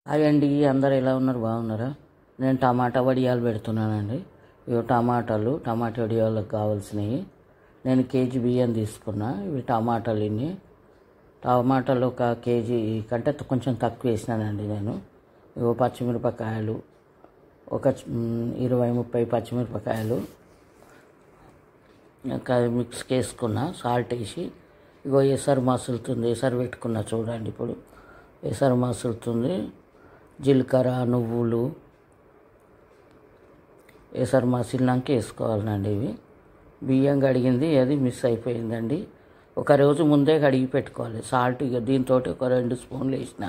Hi అండి, అందరు ఎలా ఉన్నారు? బాగున్నారా? నేను టమాటా వడియాలు పెడుతున్నానండి. ఇవి టమాటా వడియాలకు కావాల్సినవి. నేను కేజీ బియ్యం తీసుకున్నా. ఇవి టమాటాలు ఒక కేజీ కంటే కొంచెం తక్కువ వేసినానండి నేను. ఇవి పచ్చిమిరపకాయలు ఒక 20-30 పచ్చిమిరపకాయలు మిక్స్కి వేసుకున్నా, సాల్ట్ వేసి. ఇగో ఎసరు మసులుతుంది, ఎసరు పెట్టుకున్నా చూడండి. ఇప్పుడు ఎసరు మసులుతుంది. జీలకర్ర, నువ్వులు ఎసరు మసిలినాక వేసుకోవాలండి. ఇవి బియ్యం కడిగింది, అది మిస్ అయిపోయిందండి. ఒక రోజు ముందే కడిగి పెట్టుకోవాలి. సాల్ట్ ఇక దీంతో ఒక 2 స్పూన్లు వేసిన.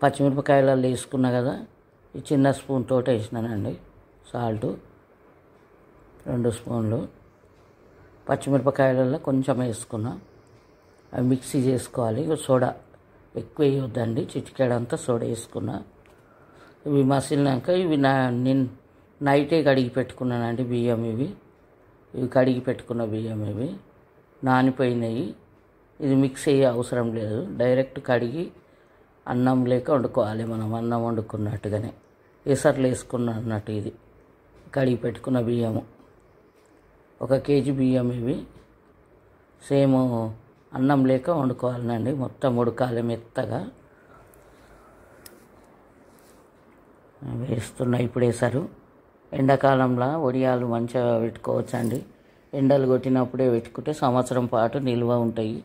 పచ్చిమిరపకాయలలో వేసుకున్నా కదా, ఈ చిన్న స్పూన్ తోటి వేసినానండి. సాల్ట్ 2 స్పూన్లు. పచ్చిమిరపకాయలలో కొంచెం వేసుకున్నా. అవి మిక్సీ చేసుకోవాలి. ఇక సోడా ఎక్కువ వేయొద్దండి, చిటికెడంతా సోడా వేసుకున్నా. ఇవి మసిలినాక ఇవి నైటే కడిగి పెట్టుకున్నానండి బియ్యం. ఇవి కడిగి పెట్టుకున్న బియ్యం, ఇవి నానిపోయినాయి. ఇది మిక్స్ అయ్యే అవసరం లేదు, డైరెక్ట్ కడిగి అన్నం లేక వండుకోవాలి. మనం అన్నం వండుకున్నట్టుగానే ఎసర్లు వేసుకున్నట్టు. ఇది కడిగి పెట్టుకున్న బియ్యము, 1 కేజీ బియ్యం. ఇవి సేమ్ అన్నం లేక వండుకోవాలండి. మొత్తం ఉడకాలి మెత్తగా. వేస్తున్నా ఇప్పుడు వేసారు. ఎండాకాలంలో వడియాలు మంచిగా పెట్టుకోవచ్చండి. ఎండలు కొట్టినప్పుడే పెట్టుకుంటే సంవత్సరం పాటు నిల్వ ఉంటాయి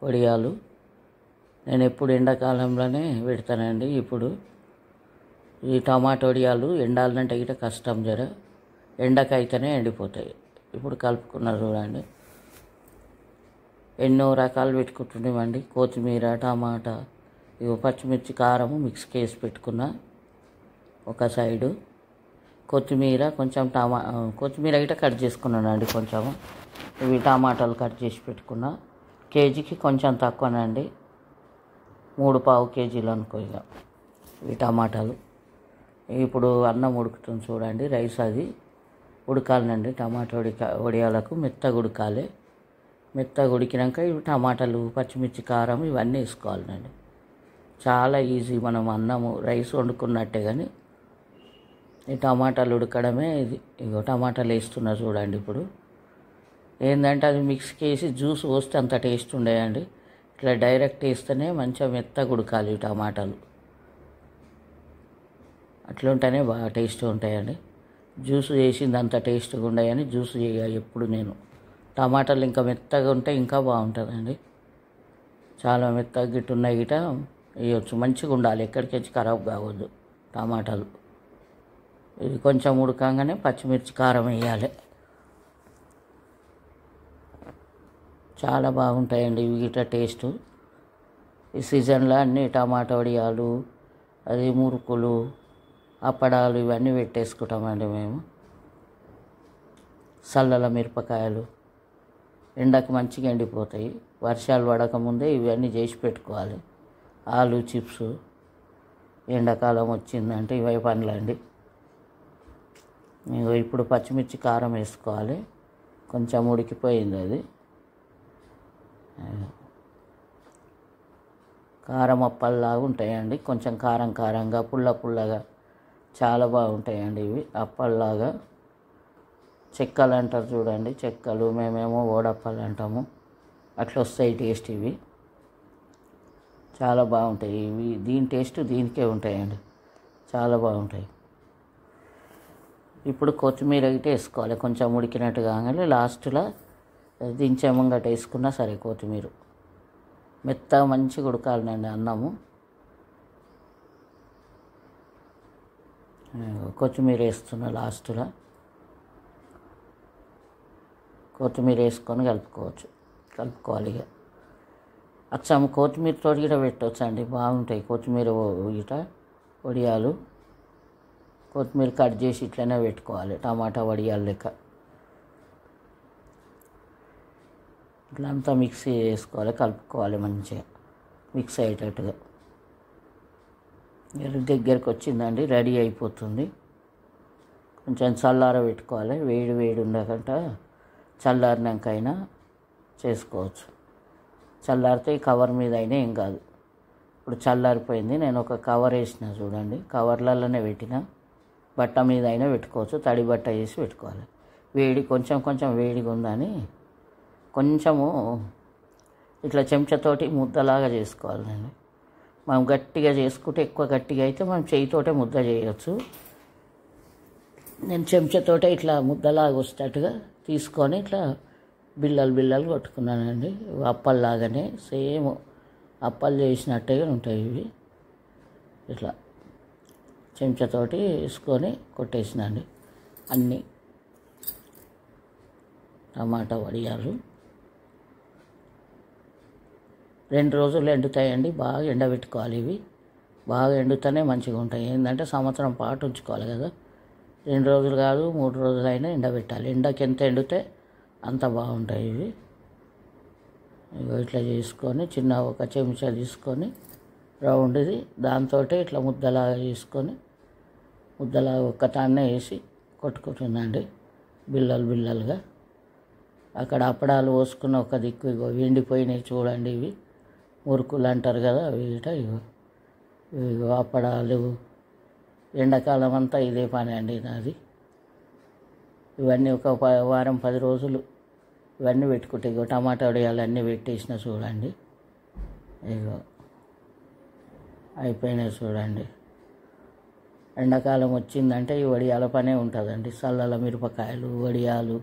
వడియాలు. నేను ఎప్పుడు ఎండాకాలంలోనే పెడతానండి. ఇప్పుడు ఈ టమాటా వడియాలు ఎండాలంటే గిట్ట కష్టం జర, ఎండకైతేనే ఎండిపోతాయి. ఇప్పుడు కలుపుకున్నారు చూడండి. ఎన్నో రకాలు పెట్టుకుంటున్నామండి. కొత్తిమీర, టమాటా, ఇవి పచ్చిమిర్చి, కారము మిక్స్కి వేసి పెట్టుకున్నా ఒక సైడు. కొత్తిమీర కొంచెం కొత్తిమీర గిట్ట కట్ చేసుకున్నానండి కొంచెము. ఇవి టమాటాలు కట్ చేసి పెట్టుకున్నా. కేజీకి కొంచెం తక్కువనండి, 3/4 కేజీలు అనుకో. ఇక ఇవి టమాటాలు. ఇప్పుడు అన్నం ఉడుకుతుంది చూడండి. రైస్ అది ఉడకాలండి. టమాటా వడియాలకు మెత్తగా ఉడకాలి. మెత్తగా ఉడికినాక ఇవి టమాటాలు, పచ్చిమిర్చి, కారం ఇవన్నీ వేసుకోవాలండి. చాలా ఈజీ. మనం అన్నము రైస్ వండుకున్నట్టే, కానీ ఈ టమాటాలు ఉడకడమే ఇది. ఇగో టమాటాలు వేస్తున్నా చూడండి. ఇప్పుడు ఏంటంటే అది మిక్స్కి వేసి జ్యూస్ పోస్తే అంత టేస్ట్ ఉండేయండి. ఇట్లా డైరెక్ట్ వేస్తేనే మంచిగా మెత్తగా ఉడకాలి ఈ టమాటాలు. అట్లుంటేనే బాగా టేస్ట్ ఉంటాయండి. జ్యూస్ చేసింది అంత టేస్ట్గా ఉండేయని జ్యూస్ చేయాలి ఎప్పుడు నేను. టమాటాలు ఇంకా మెత్తగా ఉంటే ఇంకా బాగుంటుందండి. చాలా మెత్తగా గిట్టున్నాయి గిట వేయచ్చు. మంచిగా ఉండాలి, ఎక్కడికి ఖరాబ్ కావద్దు టమాటాలు. ఇది కొంచెం ఉడకంగానే పచ్చిమిర్చి, కారం వేయాలి. చాలా బాగుంటాయండి ఇవి గిట్ట టేస్ట్. ఈ సీజన్లో అన్నీ టమాటా వడియాలు, అది మురుకులు, అప్పడాలు ఇవన్నీ పెట్టేసుకుంటామండి మేము. చల్లల మిరపకాయలు ఎండకు మంచిగా ఎండిపోతాయి. వర్షాలు పడకముందే ఇవన్నీ చేసి పెట్టుకోవాలి. ఆలు చిప్స్ ఎండాకాలం వచ్చిందంటే ఇవే పనులండి. ఇప్పుడు పచ్చిమిర్చి, కారం వేసుకోవాలి. కొంచెం ఉడికిపోయింది అది. కారం అప్పల్లాగా ఉంటాయండి. కొంచెం కారం కారంగా, పుల్లగా చాలా బాగుంటాయండి ఇవి. అప్పల్లాగా చెక్కలు అంటారు చూడండి, చెక్కలు. మేమేమో ఓడప్పలు అంటాము. అట్లా వస్తాయి టేస్ట్. ఇవి చాలా బాగుంటాయి. ఇవి దీని టేస్ట్ దీనికే ఉంటాయండి, చాలా బాగుంటాయి. ఇప్పుడు కొత్తిమీర గిట్ట వేసుకోవాలి. కొంచెం ఉడికినట్టు కాగానే లాస్ట్లో దించే ముంగట వేసుకున్నా సరే. కొత్తిమీర మెత్తగా మంచిగా ఉడకాలండి అన్నము. కొత్తిమీర వేస్తున్నా లాస్ట్లో. కొత్తిమీర వేసుకొని కలుపుకోవాలి. ఇక అచ్చం కొత్తిమీరతో కూడా పెట్టవచ్చు అండి, బాగుంటాయి. కొత్తిమీర గిట వడియాలు కొత్తిమీర కట్ చేసి ఇట్లనే పెట్టుకోవాలి. టమాటా వడియాలు లెక్క ఇట్లా అంతా మిక్సీ వేసుకోవాలి, కలుపుకోవాలి మంచిగా మిక్స్ అయ్యేటట్టుగా. దగ్గరికి వచ్చిందండి, రెడీ అయిపోతుంది. కొంచెం చల్లార పెట్టుకోవాలి. వేడి ఉండకుండా చల్లారినాకైనా చేసుకోవచ్చు. చల్లారితే కవర్ మీద అయినా ఏం కాదు. ఇప్పుడు చల్లారిపోయింది. నేను ఒక కవర్ వేసిన చూడండి, కవర్లలోనే పెట్టిన. బట్ట మీద అయినా పెట్టుకోవచ్చు, తడి బట్ట వేసి పెట్టుకోవాలి. వేడి కొంచెం వేడిగా ఉందని కొంచెము ఇట్లా చెంచాతోటి ముద్దలాగా చేసుకోవాలండి. మనం గట్టిగా చేసుకుంటే, ఎక్కువ గట్టిగా అయితే మనం చేయితోటే ముద్ద చేయవచ్చు. నేను చెంచాతోటే ఇట్లా ముద్దలాగా వచ్చేటట్టుగా తీసుకొని ఇట్లా బిల్లలు కొట్టుకున్నానండి. అప్పల్లాగానే సేమ్ అప్పాలు చేసినట్టుగా ఉంటాయి ఇవి. ఇట్లా చెంచాతోటి వేసుకొని కొట్టేసినండి అన్నీ టమాటా వడియాలు. 2 రోజులు ఎండుతాయండి. బాగా ఎండబెట్టుకోవాలి ఇవి. బాగా ఎండుతూనే మంచిగా ఉంటాయి. ఏంటంటే సంవత్సరం పాటు ఉంచుకోవాలి కదా. 2 రోజులు కాదు 3 రోజులైనా ఎండబెట్టాలి. ఎండకి ఎంత ఎండితే అంత బాగుంటాయి ఇవి. ఇట్లా చేసుకొని చిన్న ఒక చెంచా తీసుకొని రౌండ్ది దాంతో ఇట్లా ముద్దలాగా చేసుకొని ముద్దలాగా ఒక్కతాన్నే వేసి కొట్టుకుంటుందండి బిల్లలుగా. అక్కడ అప్పడాలు పోసుకున్న ఒక దిక్కు ఇగో ఎండిపోయినాయి చూడండి. ఇవి మురుకులు అంటారు కదా, అవి ఇగో అప్పడాలు. ఎండాకాలం అంతా ఇదే పని అండి నాది. ఇవన్నీ ఒక వారం 10 రోజులు ఇవన్నీ పెట్టుకుంటే ఇగో టమాటా వడియాలు అన్నీ పెట్టేసిన చూడండి. ఇగో అయిపోయినాయి చూడండి. ఎండాకాలం వచ్చిందంటే ఈ వడియాల పనే ఉంటుందండి. చల్లల మిరపకాయలు, వడియాలు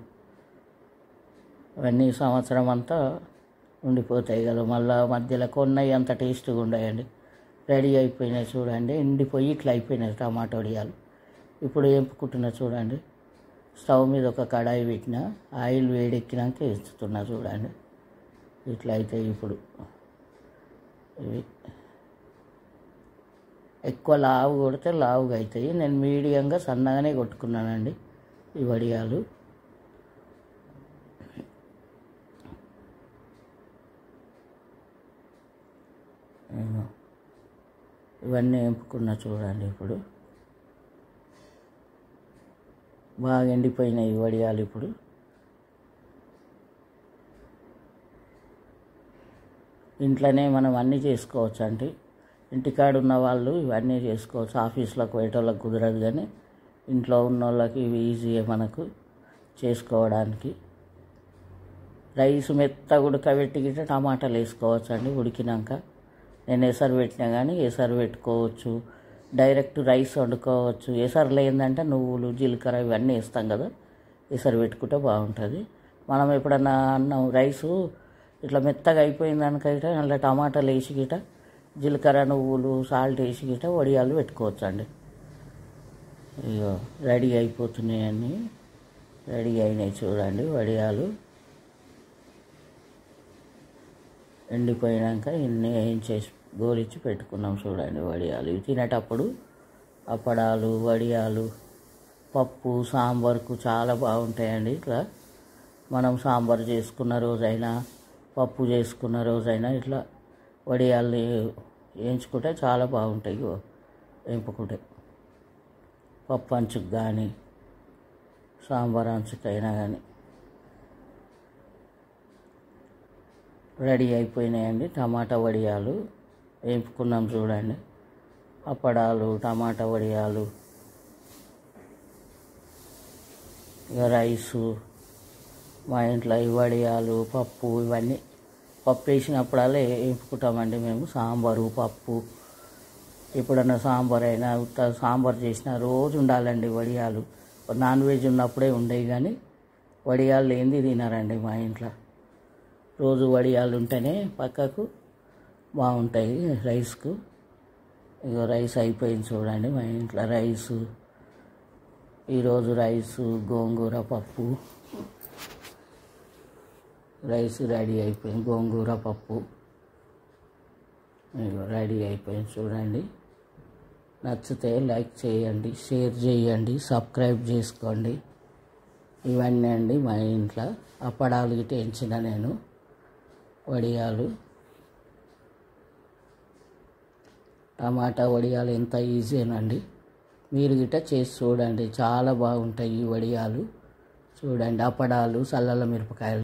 ఇవన్నీ సంవత్సరం అంతా ఉండిపోతాయి కదా. మళ్ళీ మధ్యలో కొన్నవి అంత టేస్ట్గా ఉండయండి. రెడీ అయిపోయినాయి చూడండి. ఎండిపోయి ఇట్లా అయిపోయినాయి టమాటా వడియాలు. ఇప్పుడు ఏంపుకుంటున్నా చూడండి. స్టవ్ మీద ఒక కడాయి పెట్టిన, ఆయిల్ వేడెక్కినాక వేస్తున్నా చూడండి. ఇట్లా అవుతాయి ఇప్పుడు. ఇవి ఎక్కువ లావు కొడితే లావుగా అవుతాయి. నేను మీడియంగా సన్నగానే కొట్టుకున్నానండి ఈ వడియాలు. ఇవన్నీ వేపుకున్నా చూడండి. ఇప్పుడు బాగా ఎండిపోయినాయి ఈ వడియాలు. ఇప్పుడు ఇంట్లోనే మనం అన్నీ చేసుకోవచ్చు అండి. ఇంటికాడ ఉన్న వాళ్ళు ఇవన్నీ చేసుకోవచ్చు. ఆఫీస్లోకి పోయేటోళ్ళకి కుదరదు, కానీ ఇంట్లో ఉన్న వాళ్ళకి ఇవి ఈజీగా మనకు చేసుకోవడానికి. రైస్ మెత్తగా ఉడకబెట్టి గిట్ట టమాటాలు వేసుకోవచ్చు అండి ఉడికినాక. నేను ఎసరు పెట్టినా కానీ ఎసరు పెట్టుకోవచ్చు, డైరెక్ట్ రైస్ వండుకోవచ్చు. ఎసరులో ఏంటంటే నువ్వులు, జీలకర్ర ఇవన్నీ వేస్తాం కదా, ఎసరు పెట్టుకుంటే బాగుంటుంది. మనం ఎప్పుడన్నా అన్నం రైసు ఇట్లా మెత్తగా అయిపోయిన దానికైతే అలా టమాటాలు వేసి గిట, జీలకర్ర, నువ్వులు, సాల్ట్ వేసి గిట వడియాలు పెట్టుకోవచ్చు అండి. ఇగో రెడీ అయిపోతున్నాయన్నీ. రెడీ అయినాయి చూడండి వడియాలు. ఎండిపోయాక ఇన్ని వేయించేసి గోలిచ్చి పెట్టుకున్నాం చూడండి వడియాలు. ఇవి తినేటప్పుడు అప్పడాలు, వడియాలు, పప్పు, సాంబార్కు చాలా బాగుంటాయండి. ఇట్లా మనం సాంబార్ చేసుకున్న రోజైనా, పప్పు చేసుకున్న రోజైనా ఇట్లా వడియాల్ని వేయించుకుంటే చాలా బాగుంటాయి. వేపుకుంటే పప్పు అంచుకు కానీ సాంబార్ అంచుకైనా కానీ. రెడీ అయిపోయినాయండి టమాటా వడియాలు. వేపుకున్నాం చూడండి. అప్పడాలు, టమాటా వడియాలు, ఇక రైసు. మా ఇంట్లో ఈ వడియాలు, పప్పు ఇవన్నీ పప్పు వేసినప్పుడల్లా వేపుకుంటామండి మేము. సాంబారు, పప్పు, ఎప్పుడన్నా సాంబార్ అయినా సాంబార్ చేసినా రోజు ఉండాలండి వడియాలు. నాన్ వెజ్ ఉన్నప్పుడే ఉండేవి, కానీ వడియాలు లేనిది తినారండి మా ఇంట్లో. రోజు వడియాలు ఉంటేనే పక్కకు బాగుంటాయి రైస్కు. ఇక రైస్ అయిపోయింది చూడండి మా ఇంట్లో రైసు. ఈరోజు రైసు, గోంగూర పప్పు. రైస్ రెడీ అయిపోయింది, గోంగూర పప్పు రెడీ అయిపోయింది చూడండి. నచ్చితే లైక్ చేయండి, షేర్ చేయండి, సబ్స్క్రైబ్ చేసుకోండి. ఇవన్నీ అండి మా ఇంట్లో అప్పడాలు గిట్ట వేయించిన నేను వడియాలు. టమాటా వడియాలు ఎంత ఈజీనండి. మీరు గిట్ట చేసి చూడండి, చాలా బాగుంటాయి ఈ వడియాలు. చూడండి అప్పడాలు, చల్లల మిరపకాయలు.